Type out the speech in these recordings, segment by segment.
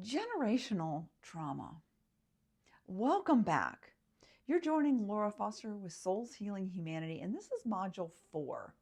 Generational trauma. Welcome back. You're joining Laura Foster with Souls Healing Humanity, and this is Module 4,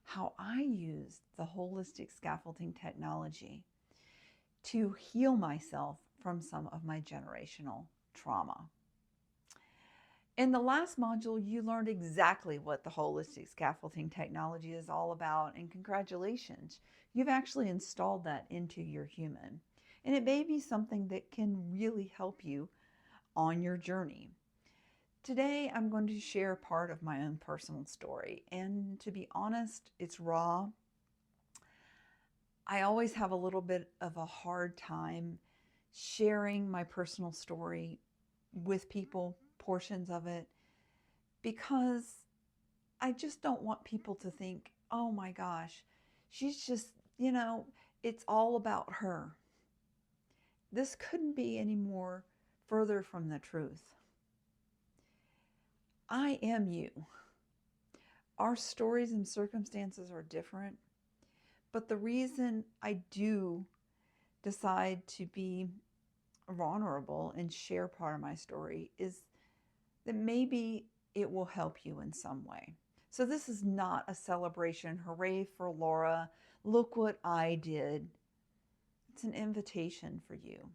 how I use the Holistic Scaffolding technology to heal myself from some of my generational trauma. In the last module, you learned exactly what the Holistic Scaffolding technology is all about, and congratulations, you've actually installed that into your human. And it may be something that can really help you on your journey. Today, I'm going to share part of my own personal story. And to be honest, it's raw. I always have a little bit of a hard time sharing my personal story with people, portions of it, because I just don't want people to think, oh my gosh, she's just, it's all about her. This couldn't be any more further from the truth. I am you. Our stories and circumstances are different, but the reason I do decide to be vulnerable and share part of my story is that maybe it will help you in some way. So this is not a celebration, hooray for Laura, look what I did. It's an invitation for you.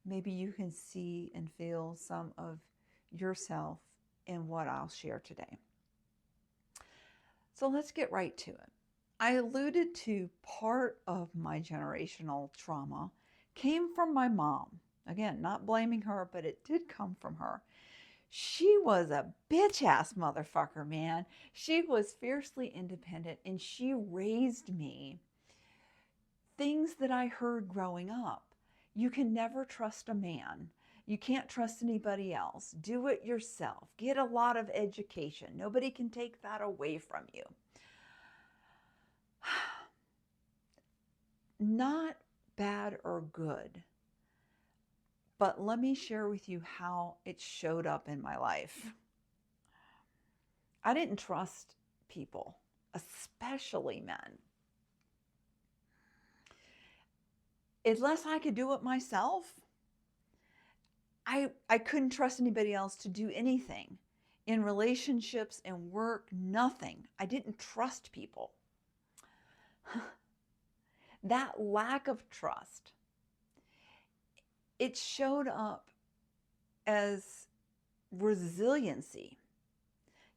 Maybe you can see and feel some of yourself in what I'll share today. So let's get right to it. I alluded to part of my generational trauma came from my mom. Again, not blaming her, but it did come from her. She was a bitch-ass motherfucker, man. She was fiercely independent, and she raised me things that I heard growing up. You can never trust a man. You can't trust anybody else. Do it yourself. Get a lot of education. Nobody can take that away from you. Not bad or good, but let me share with you how it showed up in my life. I didn't trust people, especially men. Unless I could do it myself, I couldn't trust anybody else to do anything. In relationships and work, nothing. I didn't trust people. That lack of trust, it showed up as resiliency.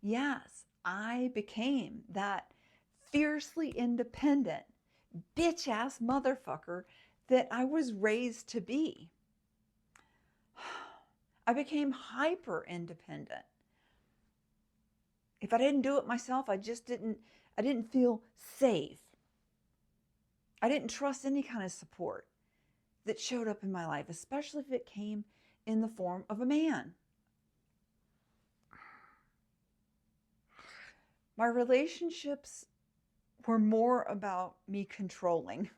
Yes, I became that fiercely independent, bitch-ass motherfucker that I was raised to be. I became hyper independent. If I didn't do it myself, I didn't feel safe. I didn't trust any kind of support that showed up in my life, especially if it came in the form of a man. My relationships were more about me controlling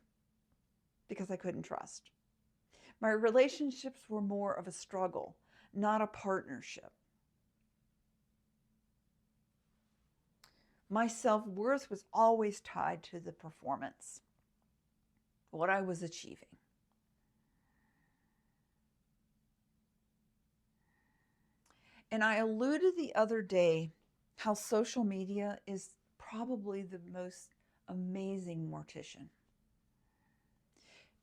because I couldn't trust. My relationships were more of a struggle, not a partnership. My self-worth was always tied to the performance, what I was achieving. And I alluded the other day how social media is probably the most amazing mortician.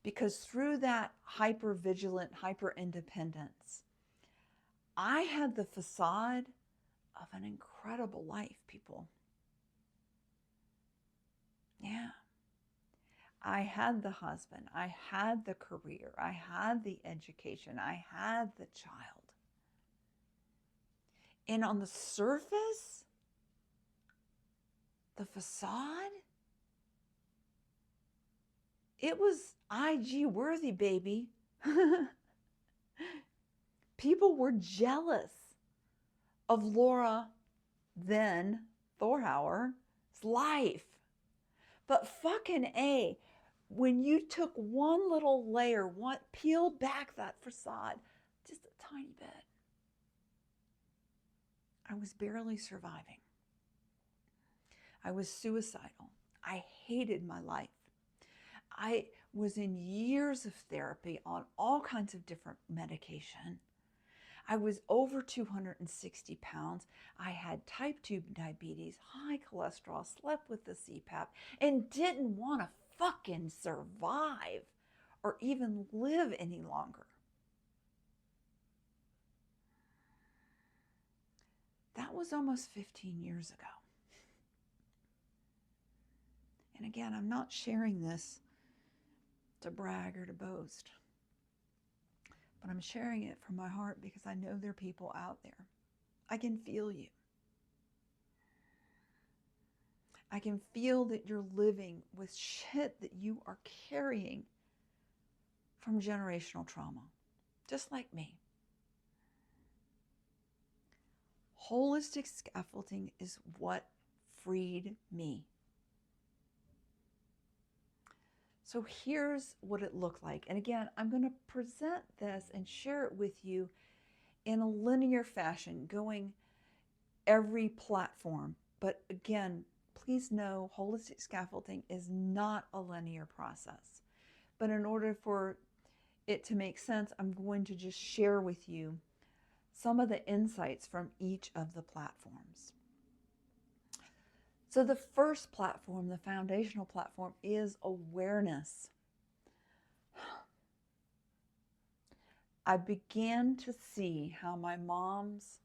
Because through that hyper-vigilant, hyper-independence, I had the facade of an incredible life, people. Yeah. I had the husband, I had the career, I had the education, I had the child. And on the surface, the facade, it was IG worthy, baby. People were jealous of Laura, then Thorhauer's life. But fucking A, when you took one little layer, peeled back that facade, just a tiny bit, I was barely surviving. I was suicidal. I hated my life. I was in years of therapy on all kinds of different medication. I was over 260 pounds. I had type 2 diabetes, high cholesterol, slept with the CPAP, and didn't want to fucking survive or even live any longer. That was almost 15 years ago. And again, I'm not sharing this to brag or to boast, but I'm sharing it from my heart because I know there are people out there. I can feel you. I can feel that you're living with shit that you are carrying from generational trauma, just like me. Holistic scaffolding is what freed me. So here's what it looked like. And again, I'm going to present this and share it with you in a linear fashion, going every platform. But again, please know holistic scaffolding is not a linear process. But in order for it to make sense, I'm going to just share with you some of the insights from each of the platforms. So the first platform, the foundational platform, is awareness. I began to see how my mom's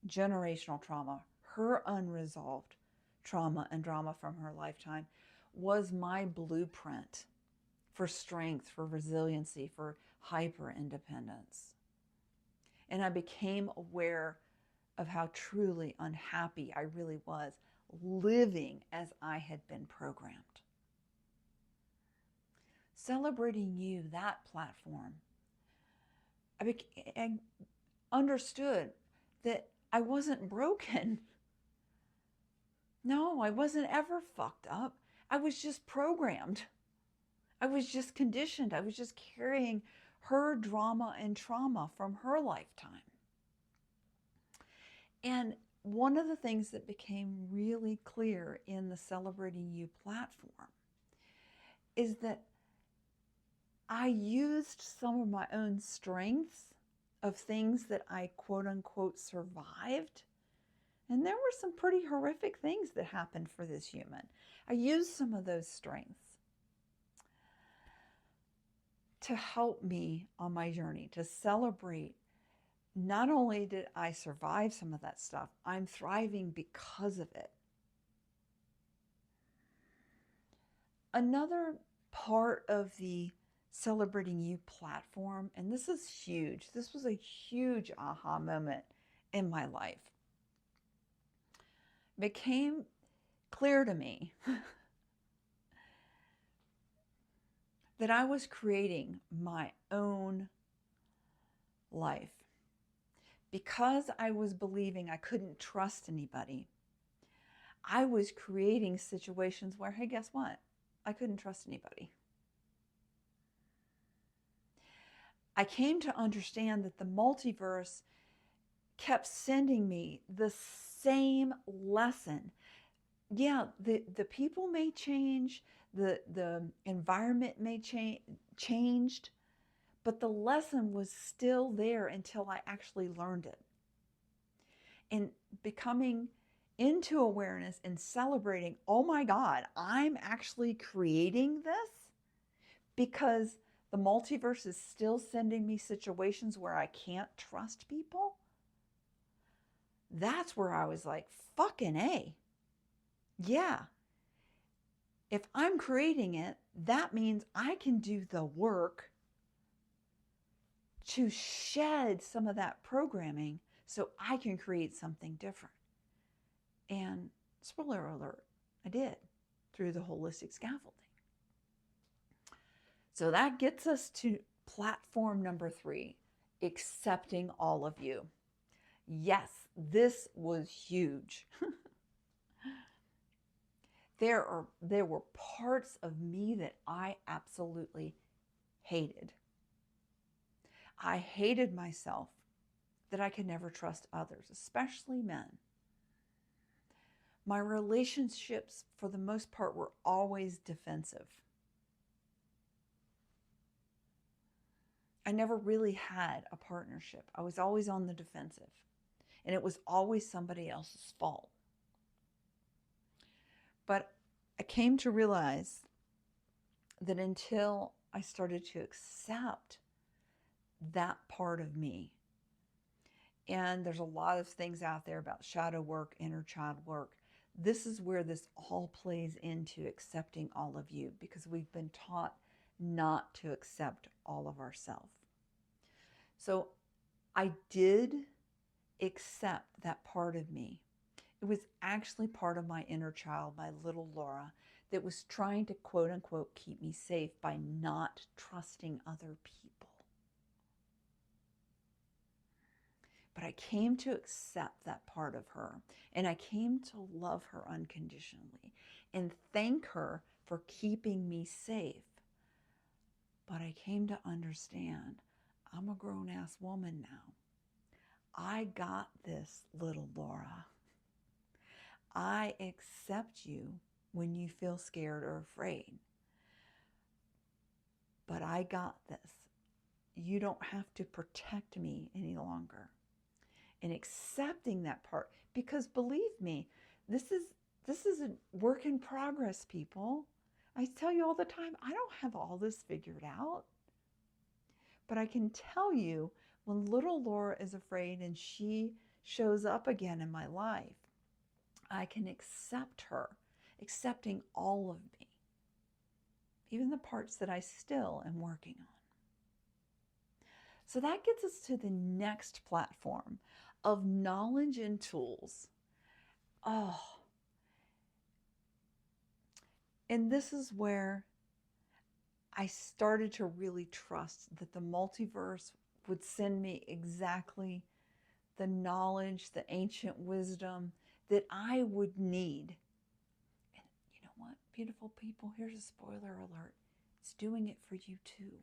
generational trauma, her unresolved trauma and drama from her lifetime, was my blueprint for strength, for resiliency, for hyper independence. And I became aware of how truly unhappy I really was living as I had been programmed. Celebrating You, that platform, I understood that I wasn't broken. No, I wasn't ever fucked up. I was just programmed. I was just conditioned. I was just carrying her drama and trauma from her lifetime. And one of the things that became really clear in the Celebrating You platform is that I used some of my own strengths of things that I quote unquote survived. And there were some pretty horrific things that happened for this human. I used some of those strengths to help me on my journey, to celebrate. Not only did I survive some of that stuff, I'm thriving because of it. Another part of the Celebrating You platform, and this is huge, this was a huge aha moment in my life. It became clear to me that I was creating my own life. Because I was believing I couldn't trust anybody, I was creating situations where, hey, guess what? I couldn't trust anybody. I came to understand that the multiverse kept sending me the same lesson. Yeah, the people may change, the environment may changed, but the lesson was still there until I actually learned it. And becoming into awareness and celebrating, oh my God, I'm actually creating this because the multiverse is still sending me situations where I can't trust people. That's where I was like, fucking A. Yeah. If I'm creating it, that means I can do the work to shed some of that programming so I can create something different. And spoiler alert, I did through the holistic scaffolding. So that gets us to platform number 3, accepting all of you. Yes, this was huge. There were parts of me that I absolutely hated. I hated myself that I could never trust others, especially men. My relationships, for the most part, were always defensive. I never really had a partnership. I was always on the defensive, and it was always somebody else's fault. But I came to realize that until I started to accept that part of me, and there's a lot of things out there about shadow work, inner child work. This is where this all plays into accepting all of you, because we've been taught not to accept all of ourselves. So I did accept that part of me. It was actually part of my inner child, my little Laura, that was trying to quote unquote keep me safe by not trusting other people. But I came to accept that part of her, and I came to love her unconditionally and thank her for keeping me safe. But I came to understand I'm a grown-ass woman now. I got this, little Laura. I accept you when you feel scared or afraid. But I got this. You don't have to protect me any longer. And accepting that part, because believe me, this is a work in progress, people. I tell you all the time, I don't have all this figured out. But I can tell you, when little Laura is afraid and she shows up again in my life, I can accept her, accepting all of me, even the parts that I still am working on. So that gets us to the next platform of knowledge and tools. Oh, and this is where I started to really trust that the multiverse would send me exactly the knowledge, the ancient wisdom that I would need. And you know what, beautiful people, here's a spoiler alert. It's doing it for you too.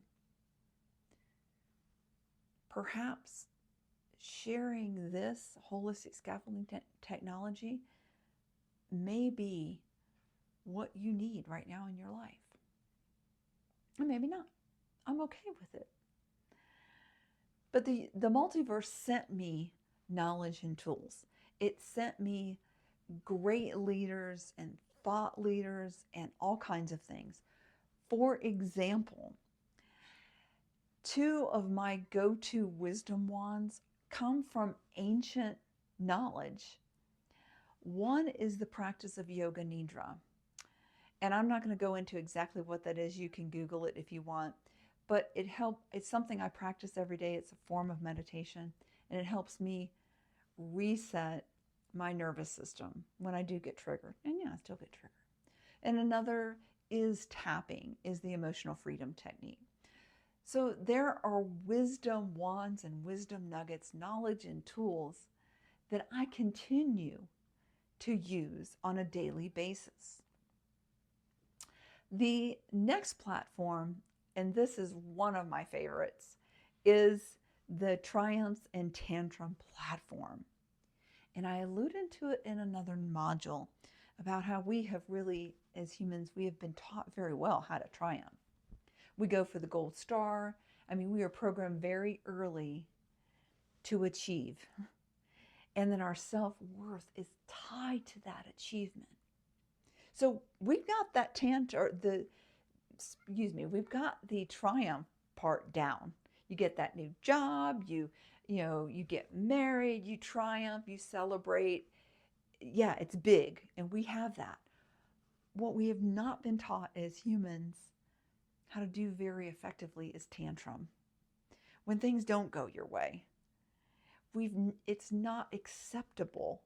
Perhaps sharing this holistic scaffolding technology may be what you need right now in your life. And maybe not. I'm okay with it. But the multiverse sent me knowledge and tools. It sent me great leaders and thought leaders and all kinds of things. For example, 2 of my go-to wisdom wands come from ancient knowledge. One is the practice of yoga nidra. And I'm not going to go into exactly what that is. You can Google it if you want. But it's something I practice every day. It's a form of meditation. And it helps me reset my nervous system when I do get triggered. And yeah, I still get triggered. And another is tapping, is the emotional freedom technique. So there are wisdom wands and wisdom nuggets, knowledge and tools that I continue to use on a daily basis. The next platform, and this is one of my favorites, is the Triumphs and Tantrum platform. And I alluded to it in another module about how we have really, as humans, we have been taught very well how to triumph. We go for the gold star. I mean, we are programmed very early to achieve. And then our self-worth is tied to that achievement. So we've got that we've got the triumph part down. You get that new job, you get married, you triumph, you celebrate. Yeah, it's big, and we have that. What we have not been taught as humans how to do very effectively is tantrum. When things don't go your way, it's not acceptable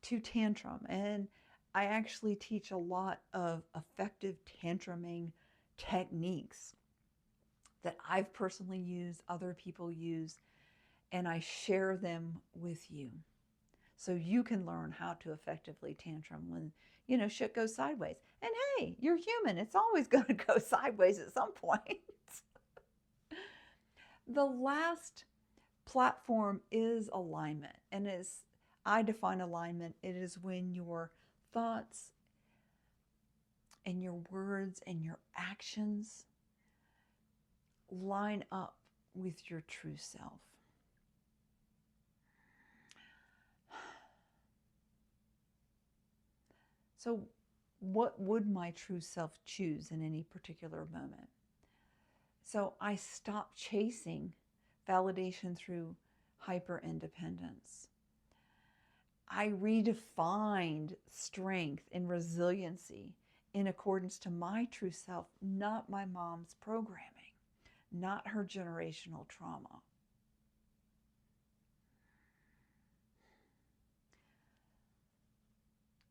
to tantrum. And I actually teach a lot of effective tantruming techniques that I've personally used, other people use, and I share them with you. So you can learn how to effectively tantrum when, shit goes sideways. And hey, you're human. It's always going to go sideways at some point. The last platform is alignment. And as I define alignment, it is when your thoughts and your words and your actions line up with your true self. So what would my true self choose in any particular moment? So I stopped chasing validation through hyper independence. I redefined strength and resiliency in accordance to my true self, not my mom's programming, not her generational trauma.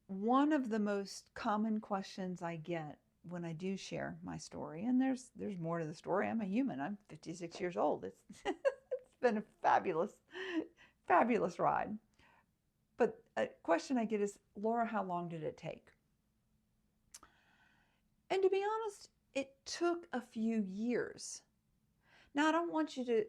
One of the most common questions I get when I do share my story, and there's more to the story. I'm a human. I'm 56 years old. It's been a fabulous ride. But a question I get is, Laura, how long did it take? And to be honest, it took a few years. Now, I don't want you to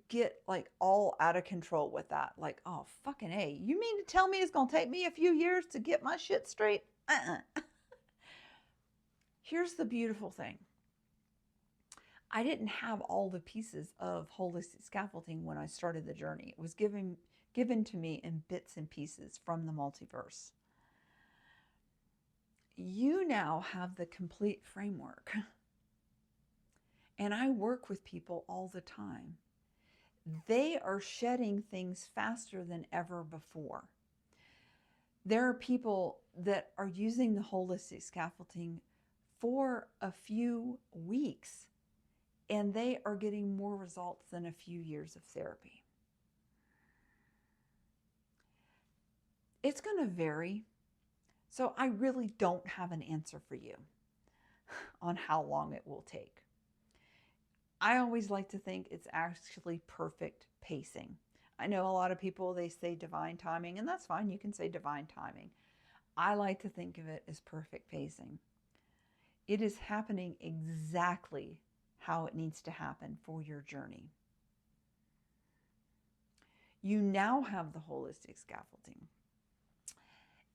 get all out of control with that. Like, oh, fucking A. You mean to tell me it's going to take me a few years to get my shit straight? Here's the beautiful thing. I didn't have all the pieces of holistic scaffolding when I started the journey. It was given to me in bits and pieces from the multiverse. You now have the complete framework. And I work with people all the time. They are shedding things faster than ever before. There are people that are using the holistic scaffolding for a few weeks, and they are getting more results than a few years of therapy. It's going to vary. So I really don't have an answer for you on how long it will take. I always like to think it's actually perfect pacing. I know a lot of people, they say divine timing, and that's fine. You can say divine timing. I like to think of it as perfect pacing. It is happening exactly how it needs to happen for your journey. You now have the holistic scaffolding.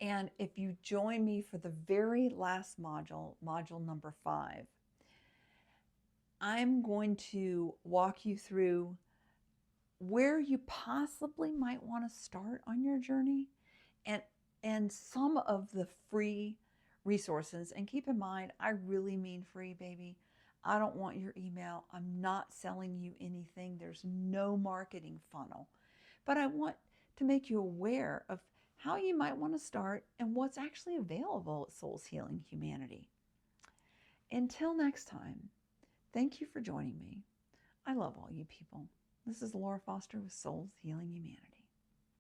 And if you join me for the very last module, module number 5, I'm going to walk you through where you possibly might want to start on your journey and some of the free resources. And keep in mind, I really mean free, baby. I don't want your email. I'm not selling you anything. There's no marketing funnel. But I want to make you aware of how you might want to start and what's actually available at Souls Healing Humanity. Until next time, thank you for joining me. I love all you people. This is Laura Foster with Souls Healing Humanity.